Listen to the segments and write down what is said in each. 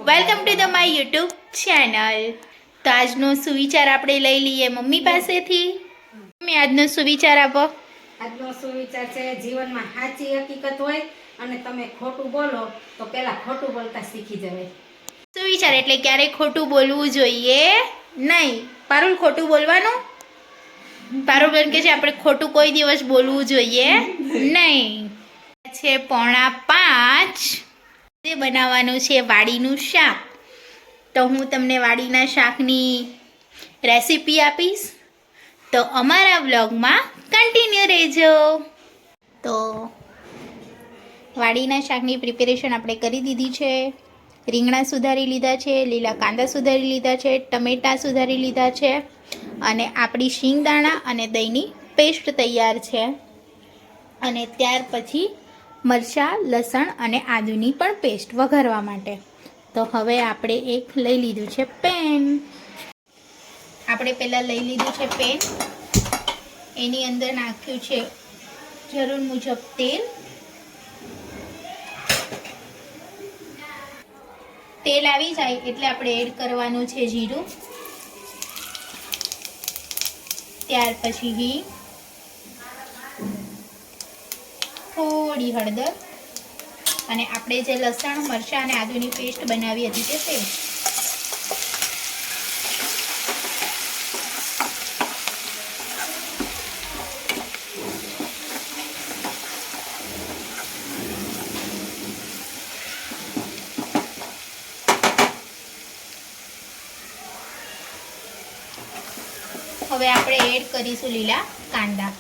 Welcome to the my YouTube channel. તો આજનો સુવિચાર આપણે લઈ લઈએ મમ્મી પાસેથી। મમ્મી આજનો સુવિચાર આપો। આજનો સુવિચાર છે, જીવનમાં સાચી હકીકત હોય અને તમે ખોટું બોલો તો પહેલા ખોટું બોલતા શીખી જવાય। સુવિચાર એટલે ક્યારેય ખોટું બોલવું જોઈએ નહીં। પારુલ ખોટું બોલવાનું? પારુલ બેન કે છે આપણે ખોટું કોઈ દિવસ બોલવું જોઈએ નહીં। છે 4:45। તે બનાવવાનું છે વાડીનું શાક। તો હું તમને વાડીના શાકની રેસીપી આપીશ, તો અમારા વ્લોગમાં કન્ટિન્યુ રહેજો। તો વાડીના શાકની પ્રિપેરેશન આપણે કરી દીધી છે। રીંગણા સુધારી લીધા છે, લીલા કાંદા સુધારી લીધા છે, ટમેટાં સુધારી લીધા છે અને આપણી શિંગદાણા અને દહીંની પેસ્ટ તૈયાર છે। અને ત્યાર પછી મરચાં, લસણ અને આદુની પણ પેસ્ટ વઘારવા માટે। તો હવે આપણે એક લઈ લીધું છે પેન। આપણે પહેલાં લઈ લીધું છે પેન, એની અંદર નાખ્યું છે જરૂર મુજબ તેલ। તેલ આવી જાય એટલે આપણે એડ કરવાનું છે જીરું, ત્યાર પછી હિંગ, થોડી હળદર અને આપણે જે લસણ, મરચાં અને આદુની પેસ્ટ બનાવી હતી તે પેસ્ટ। હવે આપણે એડ કરીશું લીલા કાંદા।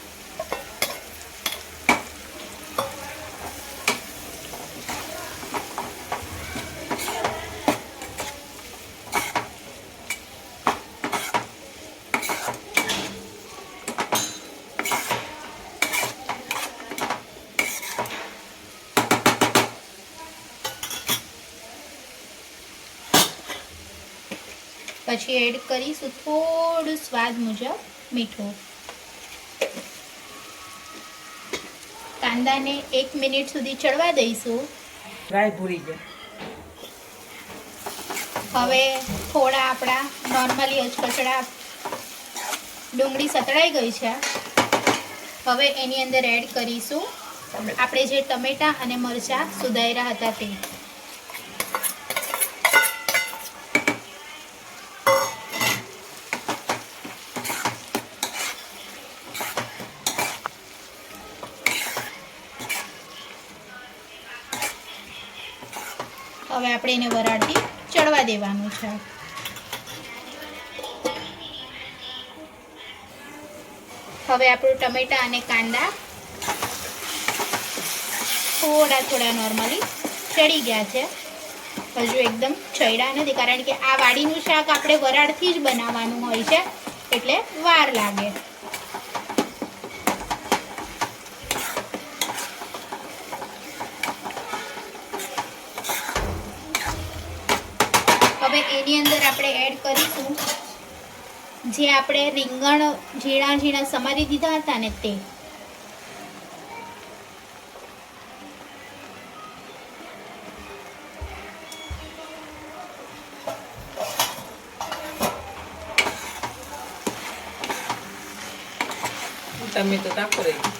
પછી એડ કરીશું થોડું સ્વાદ મુજબ મીઠું। કાંદાને 1 મિનિટ સુધી ચડવા દઈશું। રાઈ ભૂરી ગયા। હવે થોડા આપણા નોર્મલી અચકચડા ડુંગળી સતળાઈ ગઈ છે। હવે એની અંદર એડ કરીશું આપણે જે ટમેટાં અને મરચાં સુધાર્યા હતા તે। હવે આપણે એને વરાળથી ચડવા દેવાનું છે। હવે આપણું ટમેટાં અને કાંદા થોડા નોર્મલી ચડી ગયા છે, હજુ એકદમ ચડ્યા નથી, કારણ કે આ વાડીનું શાક આપણે વરાળથી જ બનાવવાનું હોય છે એટલે વાર લાગે। હવે એની અંદર આપણે એડ કરીશું જે આપણે રીંગણ ઝીણા સમારી દીધા હતા ને તે। ટમેટો ટાકો રહી।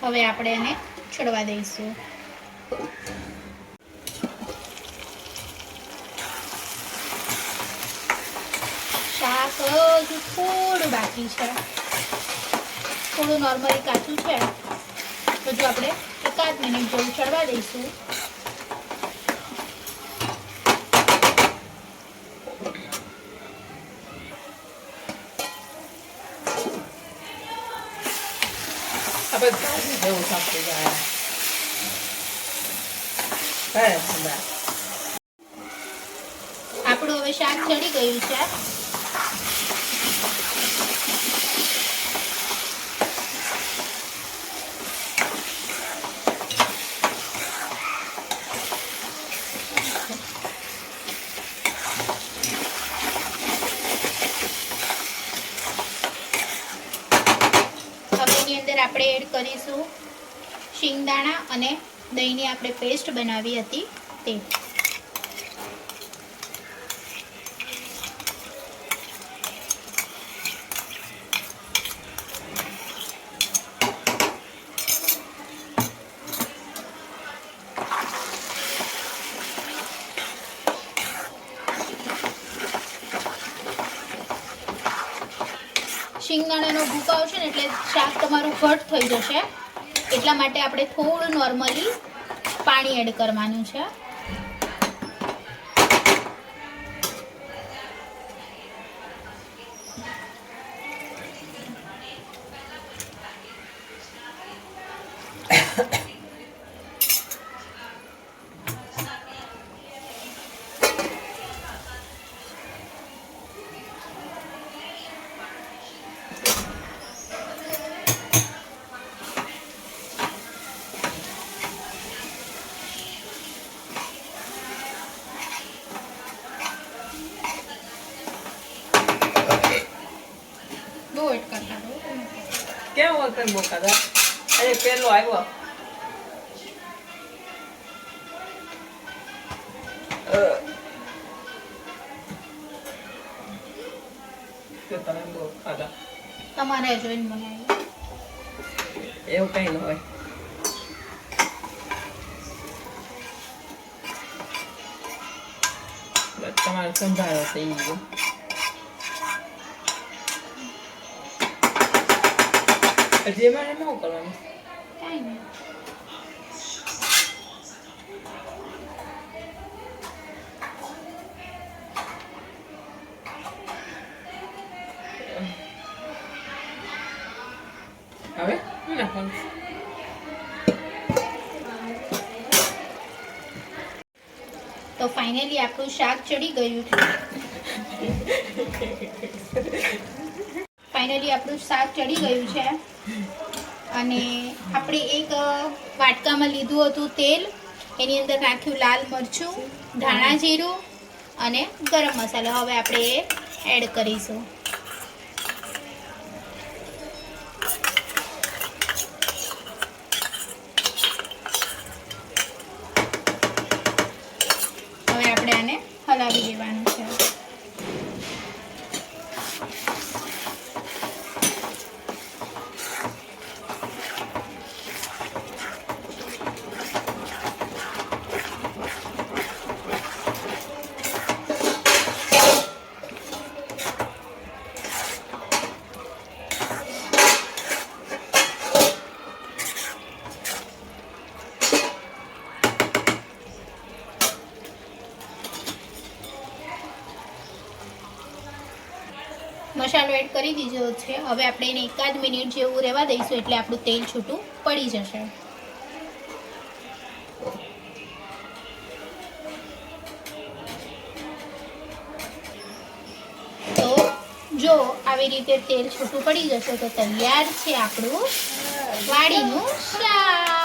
હવે આપણે એને ચડવા દઈશું। શાક હજુ થોડું બાકી છે, થોડું નોર્મલી કાચું છે, હજુ આપણે 1 મિનિટ જેવું ચડવા દઈશું। આપણું હવે શાક ચડી ગયું છે। આપણે એડ કરીશું શિંગદાણા અને દહીંની આપણે પેસ્ટ બનાવી હતી તે. શિંગદાણાનો ભૂકો આવશે ને એટલે શાક તમારું ઘટ થઈ જશે, એટલા માટે આપણે થોડું નોર્મલી પાણી એડ કરવાનું છે. બહુ એડ કરતા કેમ વખત બોકાતા? અરે પેલો આવ્યો. તો તમે બોકાતા તમારે જોઈને બનાવી. એવું કઈ ન હોય. તમારે સંભાળો થઈ ગયો. હજી એમાં શું કરવાનું? કાંઈ નહીં. હવે શું નાખવાનું? તો ફાઇનલી આપણું શાક ચડી ગયું છે. ફાઇનલી આપણું શાક ચડી ગયું છે અને આપણે એક વાટકામાં લીધું હતું તેલ, એની અંદર નાખ્યું લાલ મરચું, ધાણા જીરું અને ગરમ મસાલો. હવે આપણે એ એડ કરીશું. હવે આપણે આને હલાવી દેવાનું છે. મસાલો એડ કરી દીધો છે. હવે આપણે એને એકાદ મિનિટ જેવું રહેવા દઈશું એટલે આપણું તેલ છૂટું પડી જશે. તો જો આવી રીતે તેલ છૂટું પડી જશે તો તૈયાર છે આપણું વાડીનું શાક.